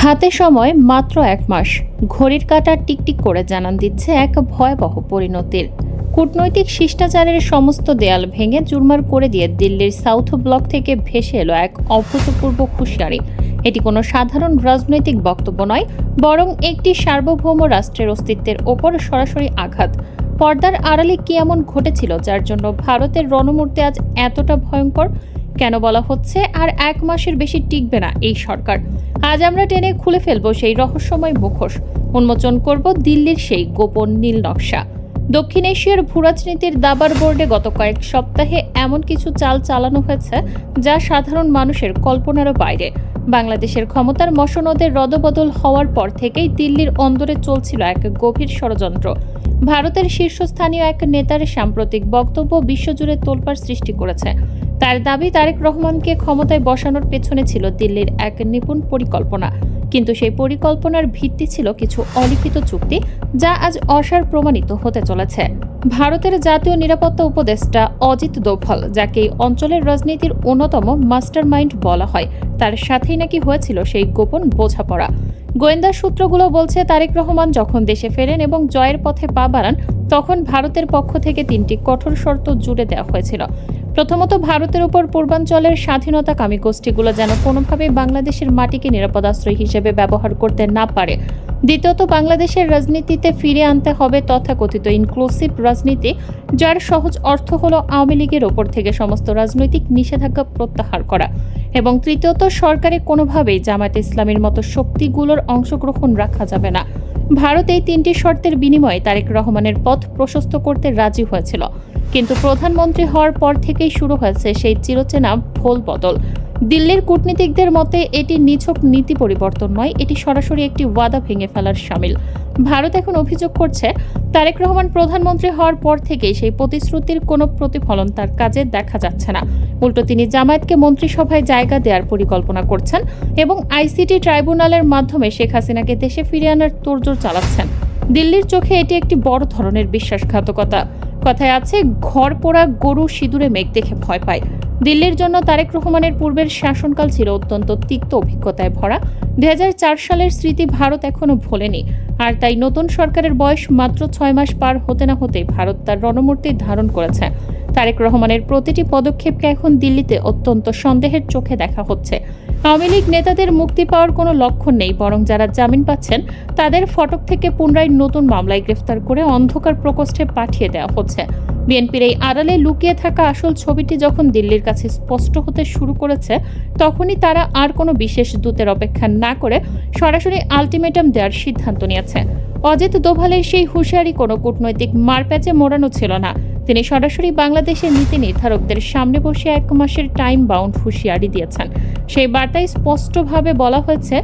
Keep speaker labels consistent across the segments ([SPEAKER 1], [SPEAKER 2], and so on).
[SPEAKER 1] হাতে সময় মাত্র ১ মাস, ঘড়ির কাঁটা টিকটিক করে জানান দিচ্ছে এক ভয়াবহ পরিণতির। কূটনৈতিক শিষ্টাচারের সমস্ত দেয়াল ভেঙে চুরমার করে দিয়ে দিল্লির সাউথ ব্লক থেকে ভেসে এলো এক অভূতপূর্ব হুঁশিয়ারি। এটি কোনো সাধারণ রাজনৈতিক বক্তব্য নয়, বরং একটি সার্বভৌম রাষ্ট্রের অস্তিত্বের ওপর সরাসরি আঘাত। পর্দার আড়ালে কি এমন ঘটেছিল যার জন্য ভারতের রণমূর্তি আজ এতটা ভয়ঙ্কর? কেন বলা হচ্ছে আর ১ মাসের বেশি টিকবে না এই সরকার? আজ আমরা টেনে খুলে ফেলবো সেই রহস্যময় মুখোশ, উন্মোচন করব দিল্লির সেই গোপন নীল নকশা। দক্ষিণ এশিয়ার ভূরাজনীতির দাবার বোর্ডে গত কয়েক সপ্তাহে এমন কিছু চাল চালানো হয়েছে যা সাধারণ মানুষের কল্পনারও বাইরে। বাংলাদেশের ক্ষমতার মসনদের রদবদল হওয়ার পর থেকেই দিল্লির অন্দরে চলছিল এক গভীর ষড়যন্ত্র। ভারতের শীর্ষস্থানীয় এক নেতার সাম্প্রতিক বক্তব্য বিশ্বজুড়ে তোলপাড় সৃষ্টি করেছে। তার দাবি, তারেক রহমানকে ক্ষমতায় বসানোর পেছনে ছিল দিল্লির এক নিপুণ পরিকল্পনা, কিন্তু সেই পরিকল্পনার ভিত্তি ছিল কিছু অলিখিত চুক্তি যা আজ অসার প্রমাণিত হতে চলেছে। ভারতের জাতীয় নিরাপত্তা উপদেষ্টা অজিত দোভাল, যাকে এই অঞ্চলের রাজনীতির অন্যতম মাস্টার মাইন্ড বলা হয়, তার সাথেই নাকি হয়েছিল সেই গোপন বোঝাপড়া। গোয়েন্দা সূত্রগুলো বলছে, তারেক রহমান যখন দেশে ফেরেন এবং জয়ের পথে পা বাড়ান, তখন ভারতের পক্ষ থেকে ৩টি কঠোর শর্ত জুড়ে দেওয়া হয়েছিল। প্রথমত, ভারতের উপর পূর্বাঞ্চলের স্বাধীনতাকামী গোষ্ঠীগুলো যেন কোনোভাবেই বাংলাদেশের মাটিকে নিরাপদ আশ্রয় হিসেবে ব্যবহার করতে না পারে। দ্বিতীয়ত, বাংলাদেশের রাজনীতিতে ফিরে আনতে হবে তথাকথিত ইনক্লুসিভ রাজনীতি, যার সহজ অর্থ হলো আওয়ামী লীগের ওপর থেকে সমস্ত রাজনৈতিক নিষেধাজ্ঞা প্রত্যাহার করা। এবং তৃতীয়ত, সরকারে কোনোভাবেই জামায়াতে ইসলামীর মতো শক্তিগুলোর অংশগ্রহণ রাখা যাবে না। ভারত এই ৩টি শর্তের বিনিময়ে তারেক রহমানের পথ প্রশস্ত করতে রাজি হয়েছিল, কিন্তু প্রধানমন্ত্রী হওয়ার পর থেকেই শুরু হয়েছে সেই চিরচেনা ভোল বদল। দিল্লির কূটনীতিকদের মতে এটি নিছক নীতি পরিবর্তন নয়, এটি সরাসরি একটি ওয়াদা ভেঙে ফেলার শামিল। ভারত এখন অভিযোগ করছে, তারেক রহমান প্রধানমন্ত্রী হওয়ার পর থেকেই সেই প্রতিশ্রুতির কোনো প্রতিফলন তার কাজে দেখা যাচ্ছে না। উল্টো তিনি জামায়াতকে মন্ত্রিসভায় জায়গা দেওয়ার পরিকল্পনা করছেন এবং আইসিটি ট্রাইব্যুনালের মাধ্যমে শেখ হাসিনাকে দেশে ফিরিয়ে আনার তোড়জোড় চালাচ্ছেন। দিল্লির চোখে এটি একটি বড় ধরনের বিশ্বাসঘাতকতা। কথায় আছে, ঘর পোড়া গরু সিঁদুরে মেঘ দেখে ভয় পায়। দিল্লির জন্য তারেক রহমানের পূর্বের শাসনকাল ছিল অত্যন্ত তিক্ত অভিজ্ঞতায় ভরা। ২০০৪ সালের স্মৃতি ভারত এখনো ভোলেনি, আর তাই নতুন সরকারের বয়স মাত্র ৬ মাস পার হতে না হতেই ভারত তার রণমূর্তি ধারণ করেছে। তারেক রহমানের প্রতিটি পদক্ষেপকে এখন দিল্লিতে অত্যন্ত সন্দেহের চোখে দেখা হচ্ছে। আওয়ামী লীগ নেতাদের মুক্তি পাওয়ার কোনো লক্ষণ নেই, বরং যারা জামিন পাচ্ছেন তাদের ফটক থেকে পুনরায় নতুন মামলায় গ্রেফতার করে অন্ধকার প্রকোষ্ঠে পাঠিয়ে দেওয়া হচ্ছে। বিএনপির এই আড়ালে লুকিয়ে থাকা আসল ছবিটি যখন দিল্লির কাছে স্পষ্ট হতে শুরু করেছে, তখনই তারা আর কোনো বিশেষ দূতের অপেক্ষা না করে সরাসরি আলটিমেটাম দেওয়ার সিদ্ধান্ত নিয়েছে। অজিত দোভালের সেই হুঁশিয়ারি কোনো কূটনৈতিক মারপ্যাচে মোড়ানো ছিল না। তিনি সরাসরি বাংলাদেশের নীতি নির্ধারকদের সামনে বসে ১ মাসের টাইম বাউন্ড হুঁশিয়ারি দিয়েছেন। সেই বার্তায় স্পষ্টভাবে বলা হয়েছে,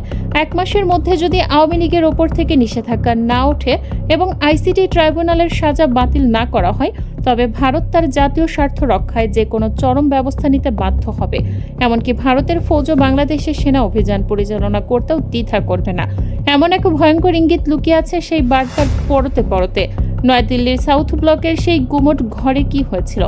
[SPEAKER 1] ১ মাসের মধ্যে যদি আওয়ামী লীগের ওপর থেকে নিষেধাজ্ঞা না ওঠে এবং আইসিটি ট্রাইব্যুনালের সাজা বাতিল না করা হয়, তবে ভারত তার জাতীয় স্বার্থ রক্ষায় যে কোনো চরম ব্যবস্থা নিতে বাধ্য হবে। এমনকি ভারতের ফৌজও বাংলাদেশের সেনা অভিযান পরিচালনা করতেও দ্বিধা করবে না। এমন এক ভয়ঙ্কর ইঙ্গিত লুকিয়ে আছে সেই বার্তার পরতে পরতে। নয়াদিল্লির সাউথ ব্লকের সেই গুমট ঘরে কি হয়েছিল?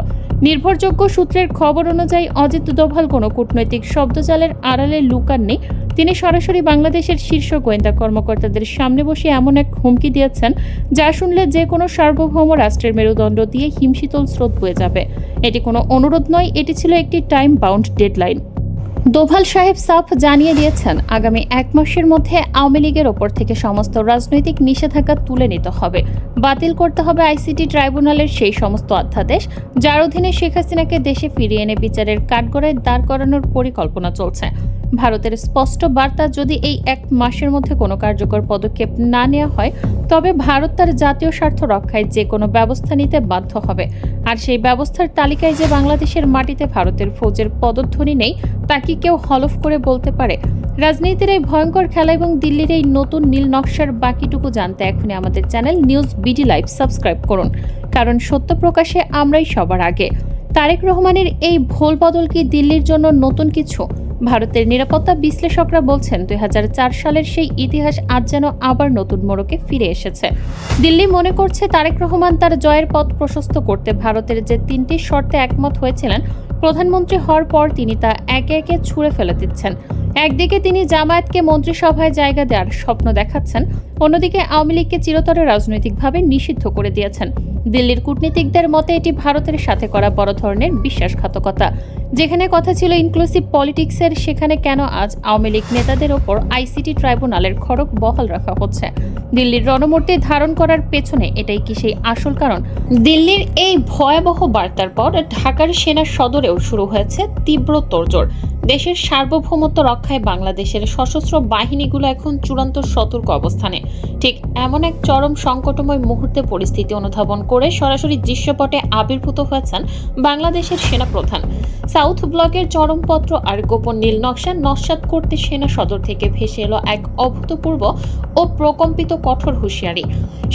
[SPEAKER 1] নির্ভরযোগ্য সূত্রের খবর অনুযায়ী অজিত দোভাল কোনো কূটনৈতিক শব্দজালের আড়ালে লুকাননি। তিনি সরাসরি বাংলাদেশের শীর্ষ গোয়েন্দা কর্মকর্তাদের সামনে বসে এমন এক হুমকি দিয়েছেন যা শুনলে যে কোনো সার্বভৌম রাষ্ট্রের মেরুদণ্ড দিয়ে হিমশীতল স্রোত বয়ে যাবে। এটি কোনো অনুরোধ নয়, এটি ছিল একটি টাইম বাউন্ড ডেডলাইন। দোভাল সাহেব সাফ জানিয়ে দিয়েছেন, আগামী ১ মাসের মধ্যে আওয়ামী লীগের ওপর থেকে সমস্ত রাজনৈতিক নিষেধাজ্ঞা তুলে নিতে হবে। বাতিল করতে হবে আইসিটি ট্রাইব্যুনালের সেই সমস্ত অধ্যাদেশ যার অধীনে শেখ হাসিনাকে দেশে ফিরিয়ে এনে বিচারের কাঠগড়ায় দাঁড় করানোর পরিকল্পনা চলছে। ভারতের স্পষ্ট বার্তা, যদি এই ১ মাসের মধ্যে কোনো কার্যকর পদক্ষেপ না নেওয়া হয়, তবে ভারত তার জাতীয় স্বার্থ রক্ষায় যে কোনো ব্যবস্থা নিতে বাধ্য হবে। আর সেই ব্যবস্থার তালিকায় যে বাংলাদেশের মাটিতে ভারতের ফৌজের পদধ্বনি নেই, তা কি কেউ হলফ করে বলতে পারে? রাজনীতির এই ভয়ঙ্কর খেলা এবং দিল্লির এই নতুন নীল নকশার বাকিটুকু জানতে এখনই আমাদের channel news BD live subscribe করুন, কারণ সত্য প্রকাশে আমরাই সবার আগে। তারেক রহমানের এই ভোল বদল কি দিল্লির জন্য নতুন কিছু? ভারতের নিরাপত্তা বিশ্লেষকরা বলছেন, ২০০৪ সালের সেই ইতিহাস আজ যেন আবার নতুন মোড়কে ফিরে এসেছে। দিল্লি মনে করছে, তারেক রহমান তার জয়ের পথ প্রশস্ত করতে ভারতের যে ৩টি শর্তে একমত হয়েছিলেন, প্রধানমন্ত্রী হওয়ার পর তিনি তা একে একে ছুঁড়ে ফেলে দিচ্ছেন। একদিকে তিনি জামায়াতকে মন্ত্রিসভায় জায়গা দেওয়ার স্বপ্ন দেখাচ্ছেন, অন্যদিকে আওয়ামী লীগকে চিরতরে রাজনৈতিকভাবে নিষিদ্ধ করে দিয়েছেন। দিল্লির কূটনীতিকদের মতে এটি ভারতের সাথে করা বড় ধরনের বিশ্বাসঘাতকতা। যেখানে কথা ছিল ইনক্লুসিভ পলিটিক্সের, সেখানে কেন আজ আওয়ামী লীগ নেতাদের ওপর আইসিটি ট্রাইব্যুনালের খড়গ বহাল রাখা হচ্ছে? দিল্লির রণমূর্তি ধারণ করার পেছনে এটাই কি সেই আসল কারণ? দিল্লির এই ভয়াবহ বার্তার পর ঢাকার সেনা সদরেও শুরু হয়েছে তীব্র তোড়জোড়। দেশের সার্বভৌমত্ব রক্ষায় বাংলাদেশের সশস্ত্র বাহিনীগুলো এখন চূড়ান্ত সতর্ক অবস্থানে। ঠিক এমন এক চরম সংকটময় মুহূর্তে পরিস্থিতি অনুধাবন করে সরাসরি দৃশ্যপটে আবির্ভূত হয়েছেন বাংলাদেশের সেনাপ্রধান। সাউথ ব্লকের চরমপত্র আর গোপন নীল নকশা নস্যাৎ করতে সেনা সদর থেকে ভেসে এলো এক অভূতপূর্ব ও প্রকম্পিত কঠোর হুঁশিয়ারি।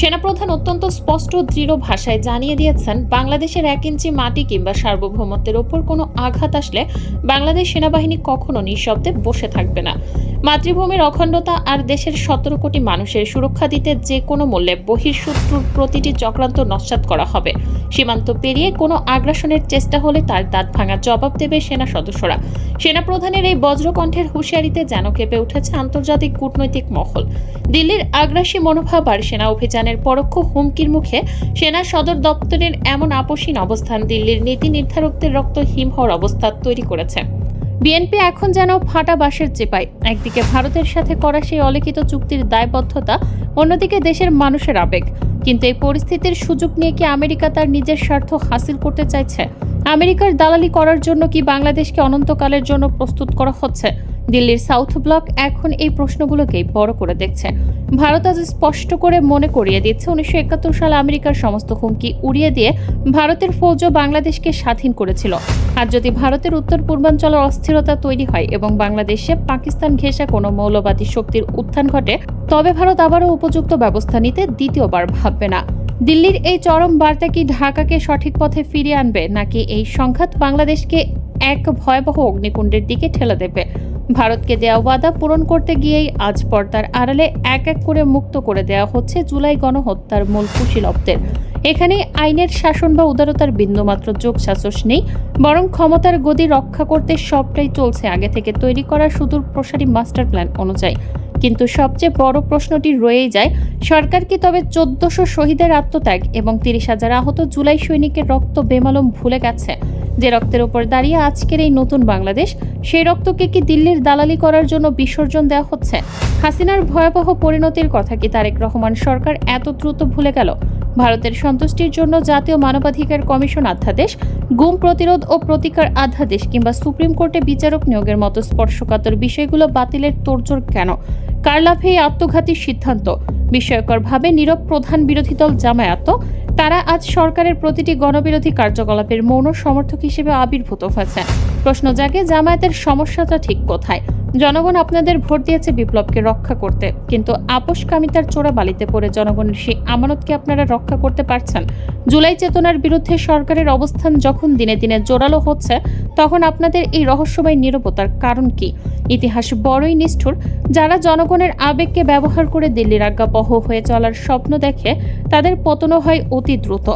[SPEAKER 1] সেনাপ্রধান অত্যন্ত স্পষ্ট দৃঢ় ভাষায় জানিয়ে দিয়েছেন, বাংলাদেশের 1 ইঞ্চি মাটি কিংবা সার্বভৌমত্বের ওপর কোনো আঘাত আসলে বাংলাদেশ সেনাবাহিনী কখনো নিঃশব্দে বসে থাকবে না। মাতৃভূমির অখণ্ডতা আর দেশের 17 কোটি মানুষের সুরক্ষা দিতে যে কোনো মূল্যে বহিঃশত্রুর প্রতিটি চক্রান্ত নস্যাৎ করা হবে। সীমান্ত পেরিয়ে কোনো আগ্রাসনের চেষ্টা হলে তার দাঁত ভাঙা জবাব দেবে সেনা সদস্যরা। সেনাপ্রধানের এই বজ্রকণ্ঠের হুঁশিয়ারিতে যেন কেঁপে উঠেছে আন্তর্জাতিক কূটনৈতিক মহল। দিল্লির আগ্রাসী মনোভাব আর সেনা অভিযানের পরোক্ষ হুমকির মুখে সেনা সদর দপ্তরের এমন আপোষহীন অবস্থান দিল্লির নীতি নির্ধারকদের রক্ত হিম হওয়ার অবস্থা তৈরি করেছে। বিএনপি এখন যেন ফাটা বাঁশের চেপায়। একদিকে ভারতের সাথে করা সেই অলিখিত চুক্তির দায়বদ্ধতা, অন্যদিকে দেশের মানুষের আবেগ। কিন্তু এই পরিস্থিতির সুযোগ নিয়ে কি আমেরিকা তার নিজের স্বার্থ হাসিল করতে চাইছে? আমেরিকার দালালি করার জন্য কি বাংলাদেশকে অনন্তকালের জন্য প্রস্তুত করা হচ্ছে? দিল্লির সাউথ ব্লক এখন এই প্রশ্নগুলোকেই বড় করে দেখছে। ভারত আজ স্পষ্ট করে মনে করিয়ে দিচ্ছে, 1971 সালে আমেরিকার সমস্ত হুমকি উড়িয়ে দিয়ে ভারতের ফৌজও বাংলাদেশকে স্বাধীন করেছিল। আর যদি ভারতের উত্তর পূর্বাঞ্চলের অস্থিরতা তৈরি হয় এবং বাংলাদেশে পাকিস্তান ঘেঁষা কোনো মৌলবাদী শক্তির উত্থান ঘটে, তবে ভারত আবারও উপযুক্ত ব্যবস্থা নিতে দ্বিতীয়বার ভাববে না। দিল্লির এই চরম বার্তা কি ঢাকাকে সঠিক পথে ফিরিয়ে আনবে, নাকি এই সংঘাত বাংলাদেশকে এক ভয়াবহ অগ্নিকুণ্ডের দিকে ঠেলে দেবে? ভারতকে দেওয়া ওয়াদা পূরণ করতে গিয়েই আজ পর্দার আড়ালে এক এক করে মুক্ত করে দেওয়া হচ্ছে জুলাই গণহত্যার মূল কুশীলবদের। এখানে আইনের শাসন বা উদারতার বিন্দুমাত্র যোগসাজশ নেই, বরং ক্ষমতার গদি রক্ষা করতে সবটাই চলছে আগে থেকে তৈরি করা সুদূর প্রসারী মাস্টার প্ল্যান অনুযায়ী। কিন্তু সবচেয়ে বড় প্রশ্নটি রয়েই যায়, সরকার কি তবে 1400 শহীদের আত্মত্যাগ এবং 30,000 আহত জুলাই সৈনিকের রক্ত বেমালুম ভুলে গেছে? যে রক্তের উপর দাঁড়িয়ে আজকের এই নতুন বাংলাদেশ, সেই রক্তকে কি দিল্লির দালালি করার জন্য বিসর্জন দেওয়া হচ্ছে? হাসিনার ভয়াবহ পরিণতির কথা কি তারেক রহমান সরকার এত দ্রুত ভুলে গেল? ভারতের সন্তুষ্টির জন্য জাতীয় মানবাধিকার কমিশন অধ্যাদেশ, গুম প্রতিরোধ ও প্রতিকার অধ্যাদেশ কিংবা সুপ্রিম কোর্টে বিচারক নিয়োগের মতো স্পর্শকাতর বিষয়গুলো বাতিলের তোড়জোড় কেন? কার লাভে এই আত্মঘাতী সিদ্ধান্ত? বিস্ময়করভাবে নীরব প্রধান বিরোধী দল জামায়াত, তারা আজ সরকারের প্রতিটি গণবিরোধী কার্যকলাপের মৌন সমর্থক হিসেবে আবির্ভূত হয়েছে। প্রশ্ন জাগে, জামায়াতের সমস্যাটা ঠিক কোথায়? জনগণ আপনাদের ভোট দিয়েছে বিপ্লবকে রক্ষা করতে, কিন্তু আপোষকামিতার চোরাবালিতে পড়ে জনগণের সেই আমানতকে আপনারা রক্ষা করতে পারছেন? জুলাই চেতনার বিরুদ্ধে সরকারের অবস্থান যখন দিনে দিনে জোরালো হচ্ছে, তখন আপনাদের এই রহস্যময় নীরবতার কারণ কি? ইতিহাস বড়ই নিষ্ঠুর। যারা জনগণের আবেগকে ব্যবহার করে দিল্লির আজ্ঞাবহ হয়ে চলার স্বপ্ন দেখে, তাদের পতনও হয় অতি দ্রুত।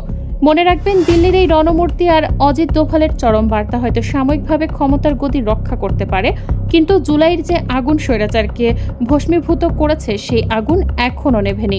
[SPEAKER 1] মনে রাখবেন, দিল্লির এই রণমূর্তি আর অজিত দোভালের চরম বার্তা হয়তো সাময়িকভাবে ক্ষমতার গতি রক্ষা করতে পারে, কিন্তু জুলাইয়ের যে আগুন স্বৈরাচারকে ভস্মীভূত করেছে, সেই আগুন এখনও নেভেনি।